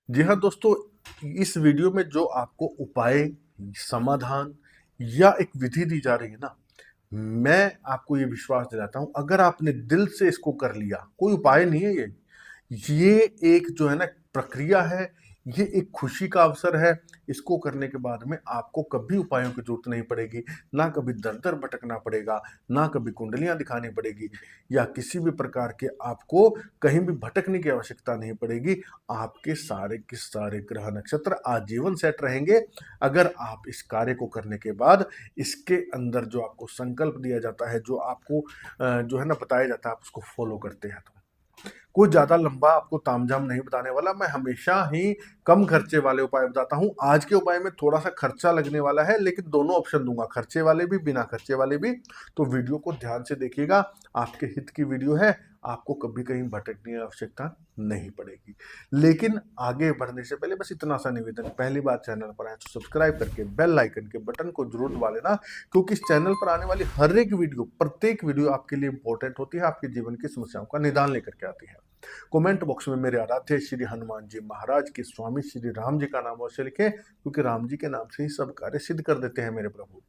जी हाँ दोस्तों, इस वीडियो में जो आपको उपाय, समाधान या एक विधि दी जा रही है ना, मैं आपको ये विश्वास दिलाता हूँ, अगर आपने दिल से इसको कर लिया, कोई उपाय नहीं है ये। ये एक जो है ना प्रक्रिया है, ये एक खुशी का अवसर है। इसको करने के बाद में आपको कभी उपायों की ज़रूरत नहीं पड़ेगी, ना कभी दर-दर भटकना पड़ेगा, ना कभी कुंडलियाँ दिखानी पड़ेगी या किसी भी प्रकार के आपको कहीं भी भटकने की आवश्यकता नहीं पड़ेगी। आपके सारे के सारे ग्रह नक्षत्र आजीवन सेट रहेंगे, अगर आप इस कार्य को करने के बाद इसके अंदर जो आपको संकल्प दिया जाता है, जो आपको जो है ना बताया जाता है, आप उसको फ़ॉलो करते हैं तो। कोई ज़्यादा लंबा आपको तामझाम नहीं बताने वाला, मैं हमेशा ही कम खर्चे वाले उपाय बताता हूँ। आज के उपाय में थोड़ा-सा खर्चा लगने वाला है, लेकिन दोनों ऑप्शन दूँगा, खर्चे वाले भी, बिना खर्चे वाले भी। तो वीडियो को ध्यान से देखिएगा, आपके हित की वीडियो है, आपको कभी कहीं भटकने की आवश्यकता नहीं पड़ेगी। लेकिन आगे बढ़ने से पहले बस इतना-सा निवेदन, पहली बार चैनल पर आए तो सब्सक्राइब करके बेल आइकन के बटन को ज़रूर दबा लेना, क्योंकि इस चैनल पर आने वाली हर एक वीडियो, प्रत्येक वीडियो आपके लिए इम्पोर्टेंट होती है, आपके जीवन की समस्याओं का निदान लेकर के आती है। कमेंट बॉक्स में मेरे आराध्य श्री हनुमान जी महाराज के स्वामी श्री राम जी का नाम अवश्य लिखें, क्योंकि राम जी के नाम से ही सब कार्य सिद्ध कर देते हैं मेरे प्रभु।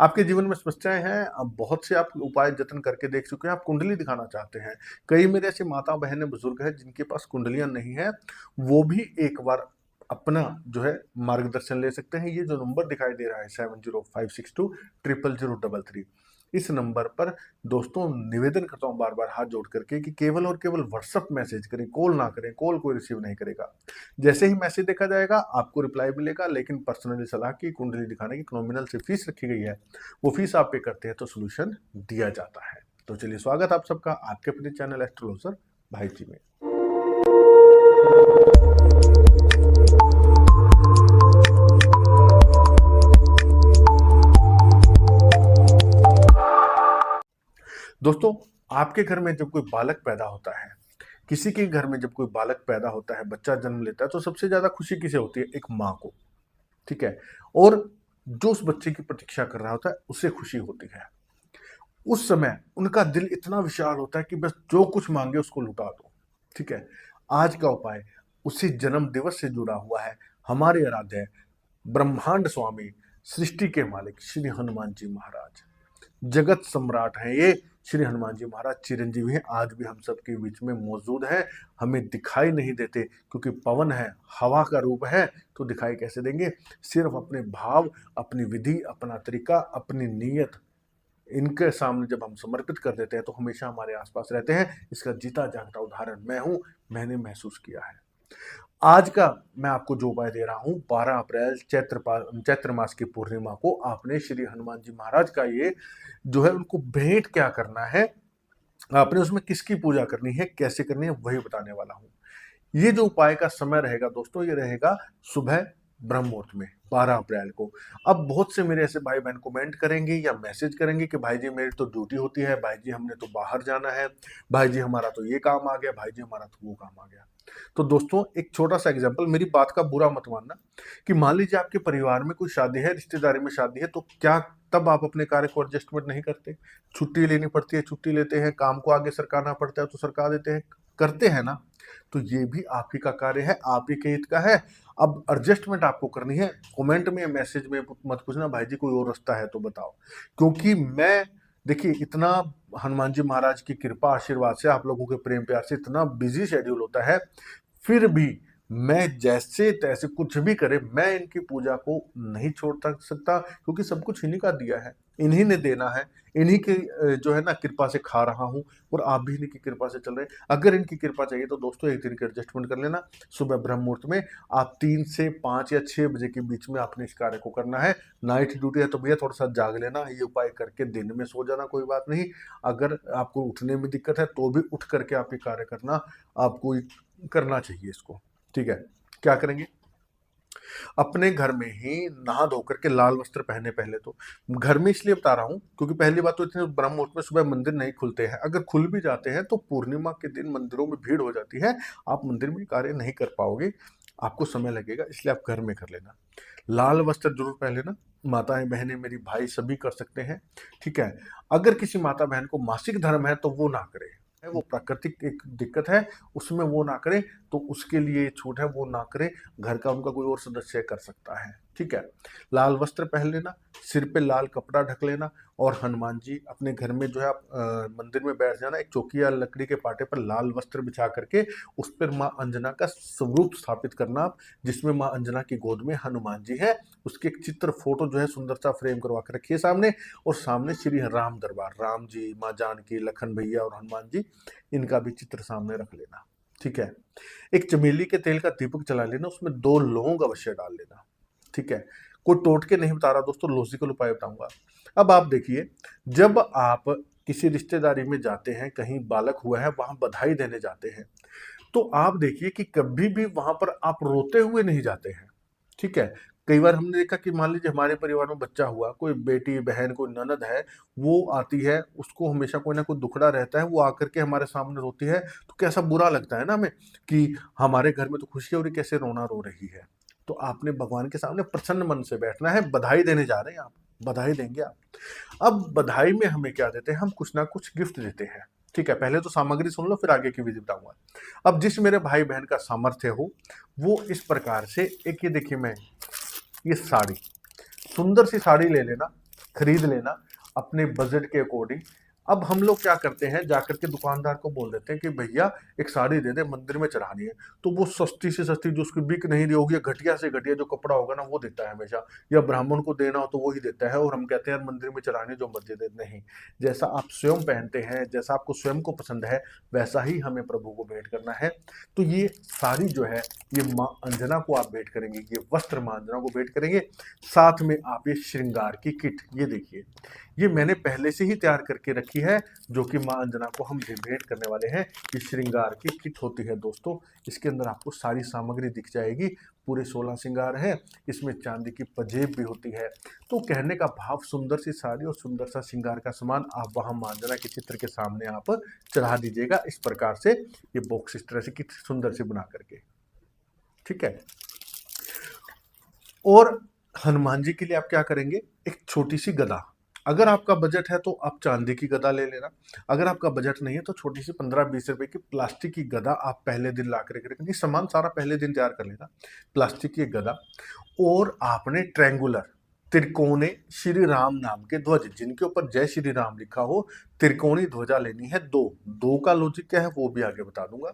आपके जीवन में समस्याएं हैं, अब बहुत से आप उपाय जतन करके देख चुके हैं, आप कुंडली दिखाना चाहते हैं। कई मेरे ऐसे माता बहनें बुजुर्ग हैं जिनके पास कुंडलियां नहीं है, वो भी एक बार अपना जो है मार्गदर्शन ले सकते हैं। ये जो नंबर दिखाई दे रहा है 7056200033, इस नंबर पर दोस्तों निवेदन करता हूँ बार बार हाथ जोड़ करके कि केवल और केवल व्हाट्सअप मैसेज करें, कॉल ना करें, कॉल कोई रिसीव नहीं करेगा। जैसे ही मैसेज देखा जाएगा आपको रिप्लाई मिलेगा, लेकिन पर्सनली सलाह की कुंडली दिखाने की नॉमिनल से फीस रखी गई है, वो फीस आप पे करते हैं तो सोल्यूशन दिया जाता है। तो चलिए, स्वागत आप सबका आपके अपने चैनल एस्ट्रोलॉजर भाई जी में। दोस्तों, आपके घर में जब कोई बालक पैदा होता है, किसी के घर में जब कोई बालक पैदा होता है, बच्चा जन्म लेता है, तो सबसे ज्यादा खुशी किसे होती है? एक माँ को। ठीक है। और जो उस बच्चे की प्रतीक्षा कर रहा होता है उसे खुशी होती है। उस समय उनका दिल इतना विशाल होता है कि बस जो कुछ मांगे उसको लुटा दो। ठीक है। आज का उपाय उसी जन्म दिवस से जुड़ा हुआ है। हमारे आराध्य ब्रह्मांड स्वामी, सृष्टि के मालिक श्री हनुमान जी महाराज, जगत सम्राट हैं ये। श्री हनुमान जी महाराज चिरंजीवी हैं, आज भी हम सबके बीच में मौजूद हैं। हमें दिखाई नहीं देते क्योंकि पवन है, हवा का रूप है, तो दिखाई कैसे देंगे? सिर्फ अपने भाव, अपनी विधि, अपना तरीका, अपनी नीयत, इनके सामने जब हम समर्पित कर देते हैं तो हमेशा हमारे आसपास रहते हैं। इसका जीता जागता उदाहरण मैं हूं, मैंने महसूस किया है। आज का मैं आपको जो उपाय दे रहा हूं, 12 अप्रैल चैत्र मास की पूर्णिमा को आपने श्री हनुमान जी महाराज का ये जो है उनको भेंट क्या करना है, आपने उसमें किसकी पूजा करनी है, कैसे करनी है, वही बताने वाला हूं। ये जो उपाय का समय रहेगा दोस्तों, ये रहेगा सुबह ब्रह्म मुहूर्त में 12 अप्रैल को। अब बहुत से मेरे ऐसे भाई बहन कमेंट करेंगे या मैसेज करेंगे कि भाई जी मेरी तो ड्यूटी होती है, भाई जी हमने तो बाहर जाना है, भाई जी हमारा तो ये काम आ गया, भाई जी हमारा तो वो काम आ गया। तो दोस्तों एक छोटा सा एग्जांपल, मेरी बात का बुरा मत मानना, कि मान लीजिए आपके परिवार में कोई शादी है, रिश्तेदारी में शादी है, तो क्या तब आप अपने कार्य को एडजस्टमेंट नहीं करते? छुट्टी लेनी पड़ती है, छुट्टी लेते हैं, काम को आगे सरकाना पड़ता है तो सरका देते हैं, करते हैं ना? तो ये भी आप ही का कार्य है, आप ही के हित का है। अब एडजस्टमेंट आपको करनी है। कमेंट में, मैसेज में मत पूछना भाई जी कोई और रास्ता है तो बताओ, क्योंकि मैं देखिए इतना हनुमान जी महाराज की कृपा आशीर्वाद से, आप लोगों के प्रेम प्यार से इतना बिजी शेड्यूल होता है, फिर भी मैं जैसे तैसे कुछ भी करे, मैं इनकी पूजा को नहीं छोड़ सकता, क्योंकि सब कुछ इन्हीं का दिया है, इन्हीं ने देना है, इन्हीं की जो है ना कृपा से खा रहा हूँ, और आप भी इन्हीं की कृपा से चल रहे हैं। अगर इनकी कृपा चाहिए तो दोस्तों एक दिन की एडजस्टमेंट कर लेना। सुबह ब्रह्म मुहूर्त में आप 3 से 5 या 6 बजे के बीच में आपने इस कार्य को करना है। नाइट ड्यूटी है तो भैया थोड़ा सा जाग लेना, ये उपाय करके दिन में सो जाना, कोई बात नहीं। अगर आपको उठने में दिक्कत है तो भी उठ करके आप ये कार्य करना, आपको करना चाहिए इसको। ठीक है। क्या करेंगे? अपने घर में ही नहा धो करके लाल वस्त्र पहने। पहले तो घर में इसलिए बता रहा हूँ क्योंकि पहली बात तो इतने ब्रह्म मुहूर्त में सुबह मंदिर नहीं खुलते हैं, अगर खुल भी जाते हैं तो पूर्णिमा के दिन मंदिरों में भीड़ हो जाती है, आप मंदिर में कार्य नहीं कर पाओगे, आपको समय लगेगा, इसलिए आप घर में कर लेना। लाल वस्त्र जरूर पहन लेना। माताएं बहनें मेरी भाई सभी कर सकते हैं। ठीक है। अगर किसी माता बहन को मासिक धर्म है तो वो ना करे, है वो प्राकृतिक एक दिक्कत है, उसमें वो ना करें, तो उसके लिए छूट है, वो ना करें, घर का उनका कोई और सदस्य कर सकता है। ठीक है, लाल वस्त्र पहन लेना, सिर पे लाल कपड़ा ढक लेना, और हनुमान जी अपने घर में जो है आप मंदिर में बैठ जाना, एक चौकी या लकड़ी के पाटे पर लाल वस्त्र बिछा करके उस पर माँ अंजना का स्वरूप स्थापित करना आप, जिसमें माँ अंजना की गोद में हनुमान जी है, उसके एक चित्र फोटो जो है सुंदर सा फ्रेम करवा के रखिए सामने, और सामने श्री राम दरबार, राम जी, माँ जानकी, लखन भैया और हनुमान जी, इनका भी चित्र सामने रख लेना। ठीक है, एक चमेली के तेल का दीपक जला लेना, उसमें 2 लौंग अवश्य डाल लेना। ठीक है, कोई टोटके नहीं बता रहा दोस्तों, लॉजिकल उपाय बताऊंगा। अब आप देखिए, जब आप किसी रिश्तेदारी में जाते हैं, कहीं बालक हुआ है, वहां बधाई देने जाते हैं, तो आप देखिए कि कभी भी वहां पर आप रोते हुए नहीं जाते हैं। ठीक है, कई बार हमने देखा कि मान लीजिए हमारे परिवार में बच्चा हुआ, कोई बेटी बहन कोई ननद है, वो आती है, उसको हमेशा कोई ना कोई दुखड़ा रहता है, वो आकर के हमारे सामने रोती है, तो कैसा बुरा लगता है ना हमें कि हमारे घर में तो खुशी है और ये कैसे रोना रो रही है। तो आपने भगवान के सामने प्रसन्न मन से बैठना है, बधाई देने जा रहे हैं आप, बधाई देंगे आप। अब बधाई में हमें क्या देते हैं, हम कुछ ना कुछ गिफ्ट देते हैं। ठीक है, पहले तो सामग्री सुन लो, फिर आगे की विधि बताऊंगा। अब जिस मेरे भाई बहन का सामर्थ्य हो, वो इस प्रकार से, एक ये देखिए, मैं ये साड़ी, सुंदर सी साड़ी ले लेना, खरीद लेना अपने बजट के अकॉर्डिंग। अब हम लोग क्या करते हैं, जाकर के दुकानदार को बोल देते हैं कि भैया एक साड़ी दे दे, मंदिर में चढ़ानी है। तो वो सस्ती से सस्ती, जो उसकी बिक नहीं रही होगी, घटिया से घटिया जो कपड़ा होगा ना, वो देता है हमेशा, या ब्राह्मण को देना हो तो वो ही देता है, और हम कहते हैं यार मंदिर में चढ़ानी, जो मर्जी दे। नहीं, जैसा आप स्वयं पहनते हैं, जैसा आपको स्वयं को पसंद है, वैसा ही हमें प्रभु को भेंट करना है। तो ये साड़ी जो है, ये माँ अंजना को आप भेंट करेंगे, ये वस्त्र माँ अंजना को भेंट करेंगे। साथ में आप ये श्रृंगार की किट, ये देखिए, ये मैंने पहले से ही तैयार करके रखी है, जो कि माँ अंजना को हम भेंट करने वाले हैं। ये श्रृंगार की किट होती है दोस्तों, इसके अंदर आपको सारी सामग्री दिख जाएगी, पूरे 16 श्रृंगार है, इसमें चांदी की पंजेब भी होती है। तो कहने का भाव, सुंदर सी साड़ी और सुंदर सा श्रृंगार का सामान आप वहां माँ अंजना के चित्र के सामने आप चढ़ा दीजिएगा, इस प्रकार से ये बॉक्स इस तरह से किट सुंदर से बना करके। ठीक है, और हनुमान जी के लिए आप क्या करेंगे, एक छोटी सी गदा, अगर आपका बजट है तो आप चांदी की गदा ले लेना, अगर आपका बजट नहीं है तो छोटी सी 15-20 रुपए की प्लास्टिक की गदा आप पहले दिन ला करके रखेंगे, सामान सारा पहले दिन तैयार कर लेना, प्लास्टिक की गदा। और आपने ट्रायंगुलर, त्रिकोणे श्री राम नाम के ध्वज, जिनके ऊपर जय श्री राम लिखा हो, त्रिकोणी ध्वजा लेनी है, दो का लॉजिक क्या है वो भी आगे बता दूंगा।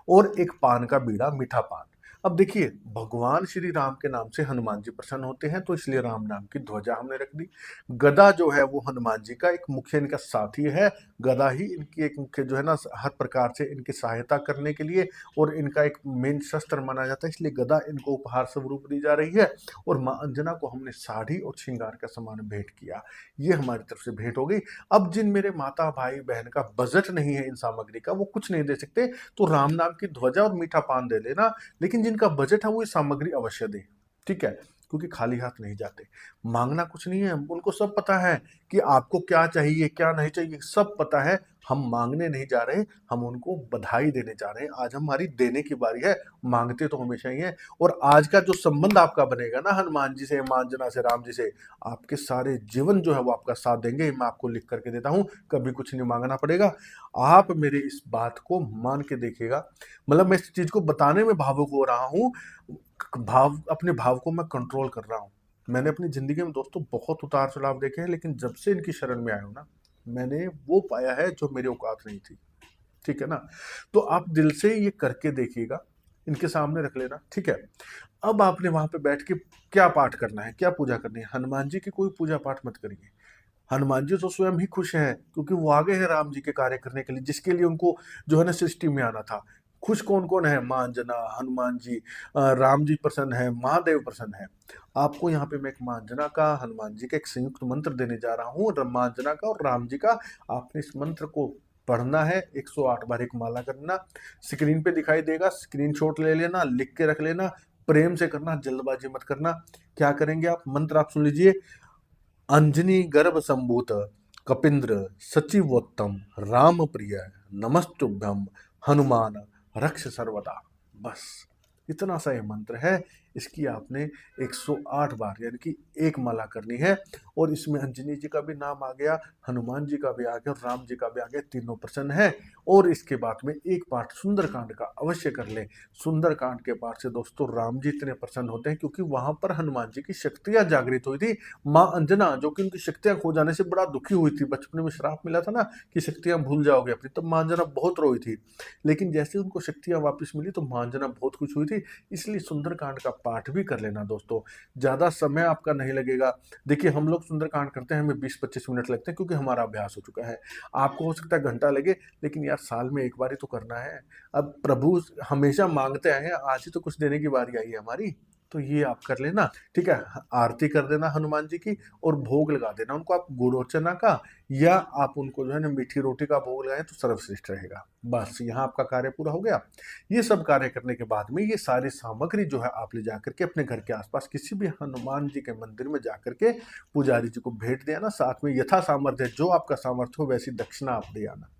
और एक पान का बीड़ा, मीठा पान। अब देखिए, भगवान श्री राम के नाम से हनुमान जी प्रसन्न होते हैं, तो इसलिए राम नाम की ध्वजा हमने रख दी। गदा जो है वो हनुमान जी का एक मुख्य इनका साथी है, गदा ही इनकी एक मुख्य जो है ना, हर प्रकार से इनकी सहायता करने के लिए, और इनका एक मेन शस्त्र माना जाता है, इसलिए गदा इनको उपहार स्वरूप दी जा रही है। और माँ अंजना को हमने साड़ी और श्रृंगार का सामान भेंट किया, ये हमारी तरफ से भेंट हो गई। अब जिन मेरे माता भाई बहन का बजट नहीं है इन सामग्री का, वो कुछ नहीं दे सकते, तो राम नाम की ध्वजा और मीठा पान दे लेना, लेकिन जिनका बजट है वो ये सामग्री अवश्य दें। ठीक है, क्योंकि खाली हाथ नहीं जाते, मांगना कुछ नहीं है, उनको सब पता है कि आपको क्या चाहिए क्या नहीं चाहिए, सब पता है। हम मांगने नहीं जा रहे, हम उनको बधाई देने जा रहे हैं। आज हमारी देने की बारी है, मांगते तो हमेशा ही है। और आज का जो संबंध आपका बनेगा ना हनुमान जी से, माँ अंजना से, राम जी से, आपके सारे जीवन जो है वो आपका साथ देंगे। मैं आपको लिख करके देता हूँ, कभी कुछ नहीं मांगना पड़ेगा। आप मेरे इस बात को मान के देखिएगा, मतलब मैं इस चीज को बताने में भावुक हो रहा हूँ, अपने भाव को मैं कंट्रोल कर रहा हूँ। मैंने अपनी जिंदगी में दोस्तों बहुत उतार चढ़ाव देखे हैं, लेकिन जब से इनकी शरण में आया हूं ना, मैंने वो पाया है जो मेरी औकात नहीं थी। ठीक है ना, तो आप दिल से ये करके देखिएगा, इनके सामने रख लेना। ठीक है, अब आपने वहां पे बैठ के क्या पाठ करना है, क्या पूजा करनी है, हनुमान जी की कोई पूजा पाठ मत करिए। हनुमान जी तो स्वयं ही खुश हैं, क्योंकि वो आगे हैं राम जी के कार्य करने के लिए, जिसके लिए उनको जो है ना सृष्टि में आना था। खुश कौन कौन है, माँ अंजना, हनुमान जी, राम जी प्रसन्न है, महादेव प्रसन्न है। आपको यहाँ पे मैं एक माँ अंजना का, हनुमान जी का एक संयुक्त मंत्र देने जा रहा हूँ, माँ अंजना का और राम जी का। आपने इस मंत्र को पढ़ना है, 108 बार एक माला करना, स्क्रीन पे दिखाई देगा, स्क्रीनशॉट ले लेना, लिख के रख लेना, प्रेम से करना, जल्दबाजी मत करना। क्या करेंगे आप, मंत्र आप सुन लीजिए। अंजनी गर्भ संभूत कपिंद्र सचिवोत्तम राम प्रिय नमस्तुभ्यम हनुमान रक्ष सर्वदा। बस इतना सा ये मंत्र है, इसकी आपने 108 बार यानी कि एक माला करनी है। और इसमें अंजनी जी का भी नाम आ गया, हनुमान जी का भी आ गया और राम जी का भी आ गया, तीनों प्रसन्न है। और इसके बाद में एक पाठ सुंदरकांड का अवश्य कर ले। सुंदरकांड के पाठ से दोस्तों राम जी इतने प्रसन्न होते हैं, क्योंकि वहां पर हनुमान जी की शक्तियां जागृत हुई थी। माँ अंजना जो कि उनकी शक्तियां खो जाने से बड़ा दुखी हुई थी, बचपन में श्राप मिला था ना कि शक्तियां भूल जाओगे अपनी, तब माँ अंजना बहुत रोई थी। लेकिन जैसे उनको शक्तियां वापस मिली तो माँ अंजना बहुत खुश हुई थी। इसलिए सुंदरकांड का पाठ भी कर लेना दोस्तों, ज्यादा समय आपका नहीं लगेगा। देखिए हम लोग सुंदरकांड करते हैं, हमें 20-25 मिनट लगते हैं क्योंकि हमारा अभ्यास हो चुका है। आपको हो सकता है घंटा लगे, लेकिन यार साल में एक बार ही तो करना है। अब प्रभु हमेशा मांगते आए हैं, आज ही तो कुछ देने की बारी आई है हमारी, तो ये आप कर लेना। ठीक है, आरती कर देना हनुमान जी की और भोग लगा देना उनको आप गुड़ और चना का, या आप उनको जो है ना मीठी रोटी का भोग लगाएं तो सर्वश्रेष्ठ रहेगा। बस यहाँ आपका कार्य पूरा हो गया। ये सब कार्य करने के बाद में ये सारी सामग्री जो है आप ले जाकर के अपने घर के आसपास किसी भी हनुमान जी के मंदिर में जाकर के पुजारी जी को भेंट देना। साथ में यथा सामर्थ्य जो आपका सामर्थ्य हो वैसी दक्षिणा आप दे आना।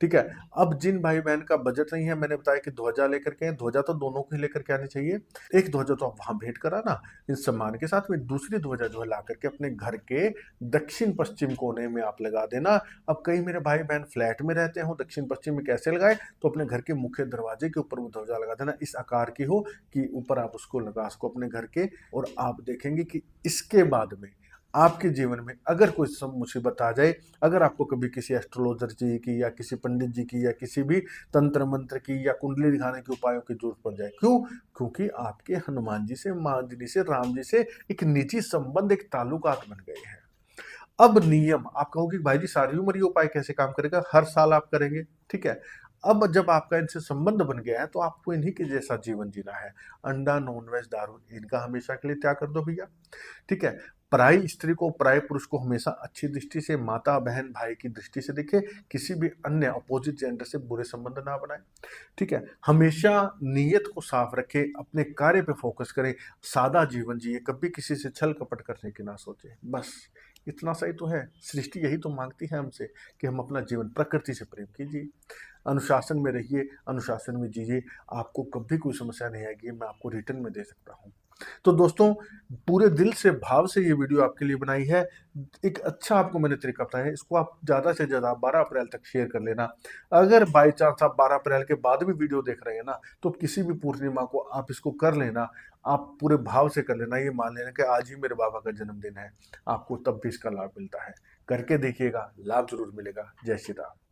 ठीक है। अब जिन भाई बहन का बजट नहीं है, मैंने बताया कि ध्वजा लेकर के, ध्वजा तो दोनों को ही लेकर के आनी चाहिए। एक ध्वजा तो आप वहां भेंट कराना इन सम्मान के साथ में, दूसरी ध्वजा जो है ला करके अपने घर के दक्षिण पश्चिम कोने में आप लगा देना। अब कई मेरे भाई बहन फ्लैट में रहते हो, दक्षिण पश्चिम में कैसे लगाए, तो अपने घर के मुख्य दरवाजे के ऊपर वो ध्वजा लगा देना, इस आकार की हो कि ऊपर आप उसको लगा सको अपने घर के। और आप देखेंगे कि इसके बाद में आपके जीवन में अगर कोई मुसीबत आ जाए, अगर आपको कभी किसी एस्ट्रोलॉजर जी की या किसी पंडित जी की या किसी भी तंत्र मंत्र की या कुंडली दिखाने के उपायों की जरूरत पड़ जाए, क्यों? क्योंकि आपके हनुमान जी से, माँ जी से, राम जी से एक निजी संबंध, एक ताल्लुकात बन गए हैं। अब नियम, आप कहोगे भाई जी सारी उम्र ये उपाय कैसे काम करेगा, हर साल आप करेंगे, ठीक है। अब जब आपका इनसे संबंध बन गया है तो आपको इन्हीं के जैसा जीवन जीना है। अंडा, नॉनवेज, दारू, इनका हमेशा के लिए त्याग कर दो भैया। ठीक है। पराई स्त्री को, पराये पुरुष को हमेशा अच्छी दृष्टि से, माता, बहन, भाई की दृष्टि से देखे, किसी भी अन्य अपोजिट जेंडर से बुरे संबंध ना बनाए। ठीक है। हमेशा नीयत को साफ रखे, अपने कार्य पे फोकस करें, सादा जीवन जिए, कभी किसी से छल कपट करने की ना सोचे। बस इतना सही तो है। सृष्टि यही तो मांगती है हमसे कि हम अपना जीवन प्रकृति से प्रेम कीजिए, अनुशासन में रहिए, अनुशासन में जिए। आपको कभी कोई समस्या नहीं आएगी, मैं आपको रिटर्न में दे सकता हूँ। तो दोस्तों, पूरे दिल से, भाव से ये वीडियो आपके लिए बनाई है। एक अच्छा आपको मैंने तरीका बताया है, इसको आप ज़्यादा से ज़्यादा 12 अप्रैल तक शेयर कर लेना। अगर बाय चांस आप 12 अप्रैल के बाद भी वीडियो देख रहे हैं ना, तो किसी भी पूर्णिमा को आप इसको कर लेना। आप पूरे भाव से कर लेना, ये मान लेना कि आज ही मेरे बाबा का जन्मदिन है, आपको तब भी इसका लाभ मिलता है। करके देखिएगा, लाभ ज़रूर मिलेगा। जय श्री राम।